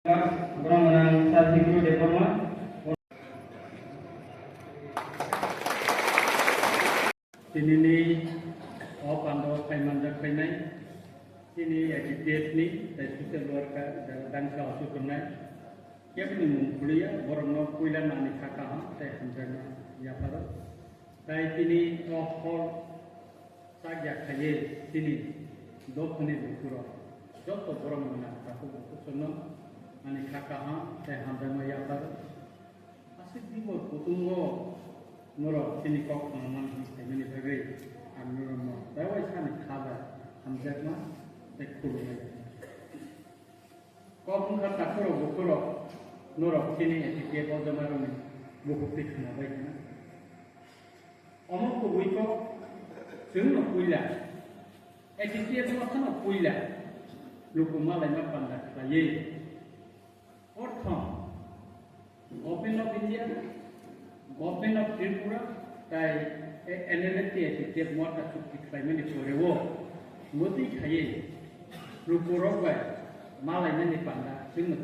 Orang menang saat itu deforma. Sini Pando Paimandak Painai, sini edit ni, dari sosial luar dan salah susunai. Ia pun mengkuliah, borong kuliah mani kakak, saya hanya ya pada. Dari sini hall saja kaya sini dokune bukuro, jauh borong menang kakak susunai. Ani kakak saya hamba ya pada asyik di bawah kutungo noro sini kok naman ini bagai anu noro tahu iskan khala hamzat ma tekul kok pun kata kuro bukuro noro sini etiket bodoh maru ni buku tikna baik na omong ko buiko sunu kuila etiket mo sana kuila lukuma lain apa pandak bayi Orthon, Government of India, Government of Tripura, তাই NLT এটিকে মটা চুক্তি climate করেও মতি খাইয়ে রূপরক by মালাইনানি পান্ডা जोङो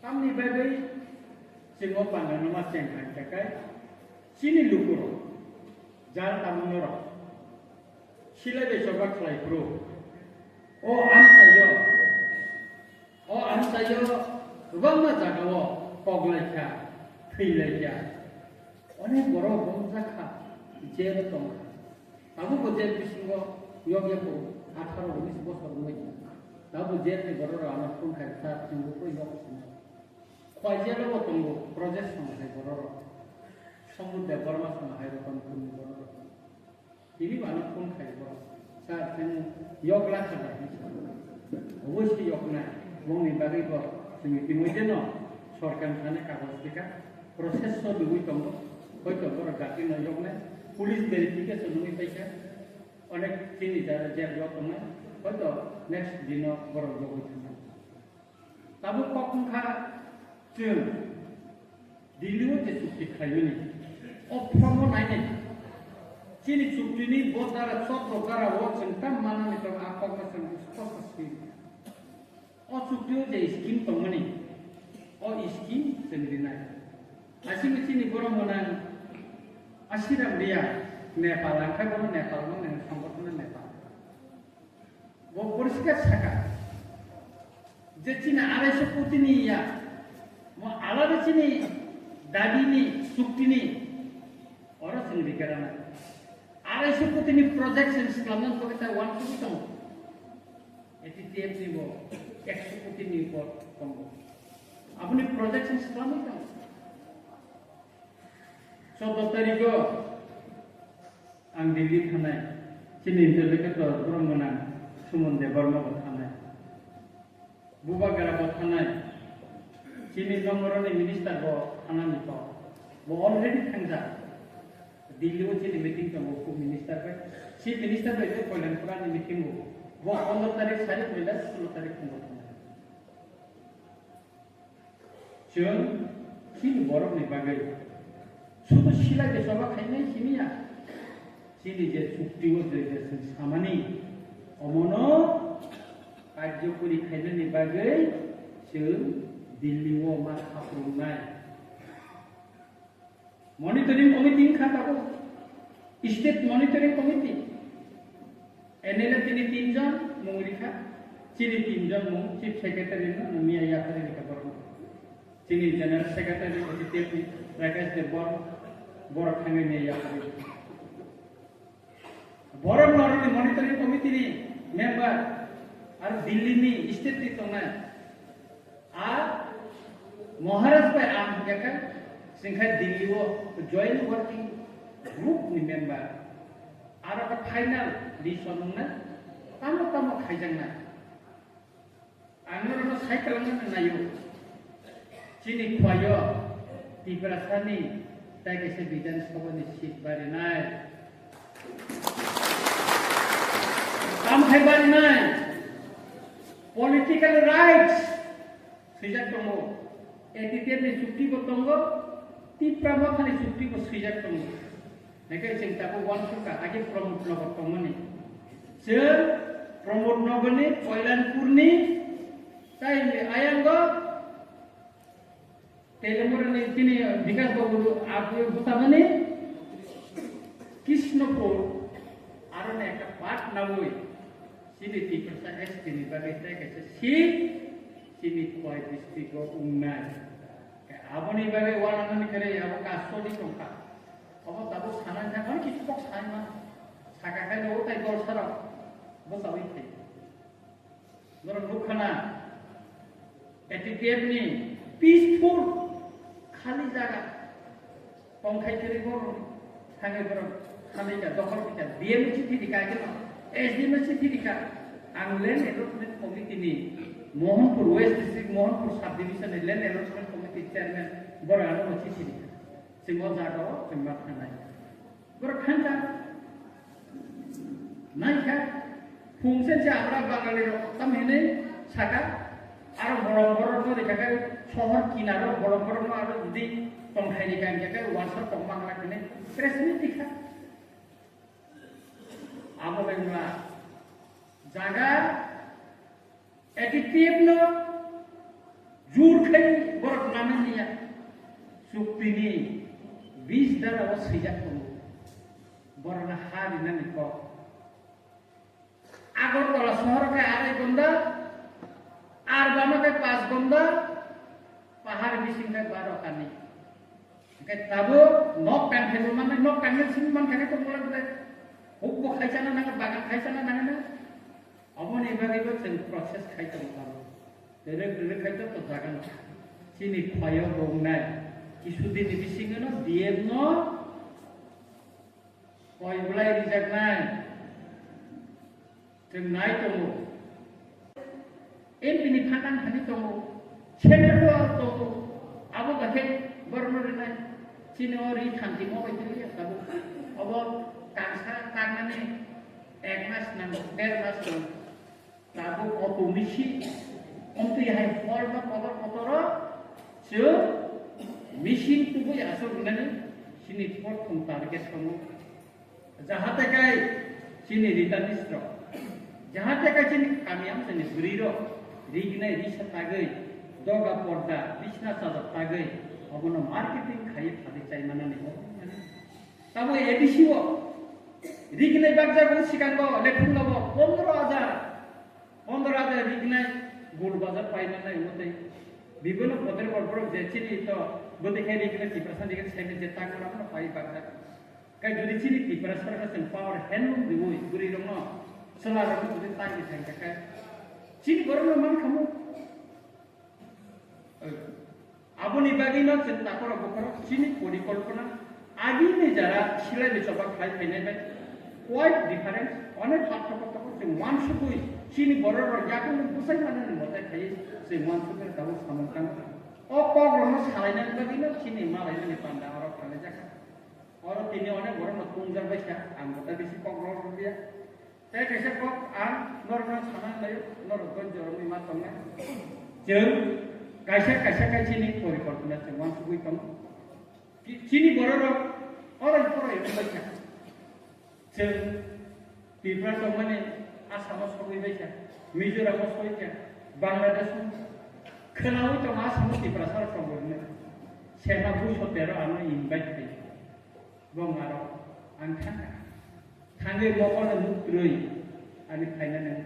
kamni bagai जोङो panda नमा सेंखाय थाखाय सिनि लुकुरो जार तामुनरो सिलाय बेसबा खालायफ्रो ओ आमतायो O antayo rubangna jagawo poglaika theilaika onek boro bongjakha jel tonga tabu ko jel bisingo yoge ko 18 19 বছর মই tabu jel ni boro ana phun khai sa tingu ko yok sin khoi jel bo tongo project samai boro samudra barma samai kon kun boro ini ana phun khai boro sa tin yok la sa অবশ্যই yok na mungkin bagi kok semi no sorkan sana kasus kita proses so dulu tunggu kau tunggu regati no yok na polis verifikasi nungi paika onek sini cara jam yok na kau to next dino baru jogo cuma tabu kok mungka cem dilihat je sukti kayu ni oh promo naik sini sukti ni bodara sotro gara wok sentam mana ni tong apa macam proses ini O suktiu je skim tongmani o skim sendiri asing sini borong menang asiram dia Nepal angka borong Nepal menang sangkotna Nepal bo poriskar saka je China 250 কোটি ni ya mo alada sini dadi ni sukti ni ora sendiri karana 250 কোটি ni projection seklaman ko kita 1 কোটি tong eti tiap ni bo 100 কোটি নি উপর কমবো আপনি projection ইসলামই কেন 14 তারিখ আং দিল্লি থানায় চিনি ইন্টারলেক্টর ব্রহ্মনা সুমন্দে বর্মা থানায় বুবাগারা থানায় চিনি নম্বরনি মিনিস্টার ব থানা নিপ ব অলরেডি থাংজা দিল্লিও চিনি মিটিং কম কো মিনিস্টার বাই সি মিনিস্টার বাই কল্যাণপুরা নি মিটিং ব 15 তারিখ সারি পয়লা 16 তারিখ কম जों sini borok ni bagai sudah sila de soba khainai sini ya sini je sukti o je samani omono kajjo kuri khainai ni bagai जों Delhi o ma khapurunai monitoring committee khata ko state monitoring committee NLA tini 3 John mungurikha sini 3 John mung chief secretary na namia ya kare ni kabar Sini General Secretary Executive Rakesh Debor Borok Hangai ni ya kali. Borok Lorong Monitoring Committee ni member ar Delhi ni state ni tona ar Maharashtra pe am ya kan singkai Delhi wo joint working group ni member ar apa final di sonuna tamu khaijang na anor cycle na nayo Sini kwayo di berasani tadi sebidan sekolah nisit barinai. Kam hai barinai. Political rights sejak tunggu. Etitian ni sukti ko tunggu. Ti pramuka ni sukti ko sejak tunggu. Nakai cinta ko wan suka aja promote no tunggu ni. Se promote no bani Kailanpur ni তাই আয়াঙ্গ তেলেমুরে তিনি বিকাশ বাবু আপনি বুঝাবেনি কৃষ্ণপুর আর একটা পাঠ নাবই চিনি টিকসা S তিনি বাগে গেছে শীত চিনি কয় ডিস্ট্রিক্ট উন্নয় আবনি বাগে ওয়ালানি করে আবো কাশনি টঙ্কা অব তাবো সানাই থাকান কিছু পক সাইমা সাকা খাই ও তাই দল সারা বসাবই থাই ধরো লুখানা এটিটিএমনি পিসফুল খালি জায়গা পঙ্খাই করে বড় থাঙ্গে বড় খালি জায়গা দখল কিটা বিএমসি থিদিকা গেল এসডিএমসি থিদিকা আংলেন এলোটমেন্ট কমিটিনি Mohanpur west district Mohanpur sub division land allotment committee chairman বড় আলো মচি থিদিকা সিংহ জাগাও সিংহ খানাই বড় খানটা নাইখা ফুংসেনসে আমরা বাঙালির তামহেনে সাকা আর বড় বড় করে জায়গায় শহর কিনারও বড় বড় আর যদি টংখাইনি গান জায়গায় ওয়াসার টং বাংলা কিনে প্রেসমি দেখা আবো বেংলা জায়গা এটিটিএম নো জোর খাই বড় নামে নিয়া চুক্তিনি 20 দ্বারা ও সিজা করব বড় না হারি না নিক আগরতলা শহরকে 2.5 ঘন্টা আর বামকে 5 ঘন্টা পাহাড় বিসিংকে 12 কানি কে তাবো নক কান হেবো মানে নক কান সিং মান কাকে তো বলে বলে হুক খাইছানা না বাগান খাইছানা না না অমনি বাগিবো সেন প্রসেস খাইতে পারো দেরে দেরে খাইতে তো জায়গা না চিনি খয় বংনাই কিছুদিন বিসিংগে না দিয়েব ন কয় বলাই রিজার্ভ নাই जों नाय दङ एमपिनि फानान हानि दङ सेनेटल दङ आबो गाथे बरनरिनाय चिनोरि थांथि मबाइदि दाबो अब कांसा तांनानै 1 मास नां 1.5 मास दं दाबो अटोमिसि अन्ति हाय फलमा कबर कतर जो मेसिन तुबो आसो गुनानै सिनि फट थं टारगेट दङ जाहाते गाय सिनि रिटानिस्ट्र जहाँ तक चिनी कामियाम से निगरीरो रिगने रिसा तागई दोगा पर्दा बिछना चादर तागई अबनो मार्केटिंग खाई फादि चाइ माने निहो तब एबिसिओ रिगने बागजा गो सिकांगो लेखुंगो 15,000 रिगने गोल बाजार पाइना नै मते विभिन्न पदर बरबर जे चिनी तो गते खाइ रिगने 10% रिगने सेमे जे तागो न पाइ बागजा काइ जुदि चिनी 10% का पावर हैंडलूम दिवो गुरि रंग Selalu kita tanya tanya kan, cini baru memang kamu, abu ni bagi nak cerita korang bukan cini porikalpana, agi ni jara silai dicoba khai khai naik, quite different, अनेक पाठ्यक्रम से मानसुकुई cini baru orang jago ni pusai mana ni mata khai, se मानसुकुई tahu samantang, orang salai naik bagi nak cini malai ni pandang orang kalau jaga, orang ini orang baru nak tunggal baca, anggota bisi orang dia. Saya kisah kok normal sana layu normal jorong lima tongnya. Jeng, kisah cini porikalpana se mansukui tong. Cini borok orang itu baca. Jeng, Tripura tongnya Assam sokoi baca, Mizoram sokoi baca, Bangladesh kenal itu Assam Tripura sar tongnya. Saya nak buat tera anu invite deh. Bangaro, angkat. Tangge mokon nutrui ani kainan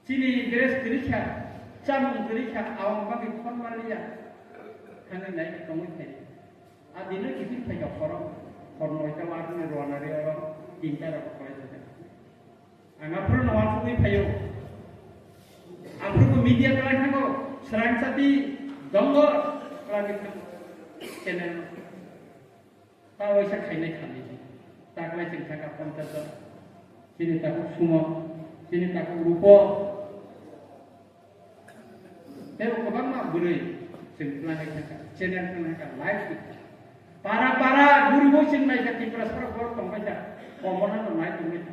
cini beres kerja cam kerja awam bagi formalia tangge naik kamu tadi adina kita pergi orang itu warna ruangan orang tinggal apa saja angapur nawan suri payo angapur media pelan hango serang sati donggo lagi channel tahu isa kainan kami taklah cerita kapan saja, sini takut semua, sini takut lupa. Tapi kapan mak beri, setelah kita channel kita live kita, para guru sini mereka Tripura sekarang baru membaca, komonan naik tulis,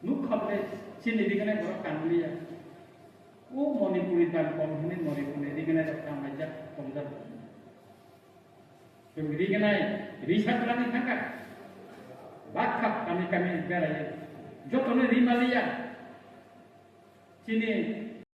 nuk khamle sini dikenai baru kandulia, Manipuri dan komonan Manipuri dikenai dokter majak komdar. Kemudian riset lagi tangkap, bakap kami beraya, jodohnya 5 liar, sini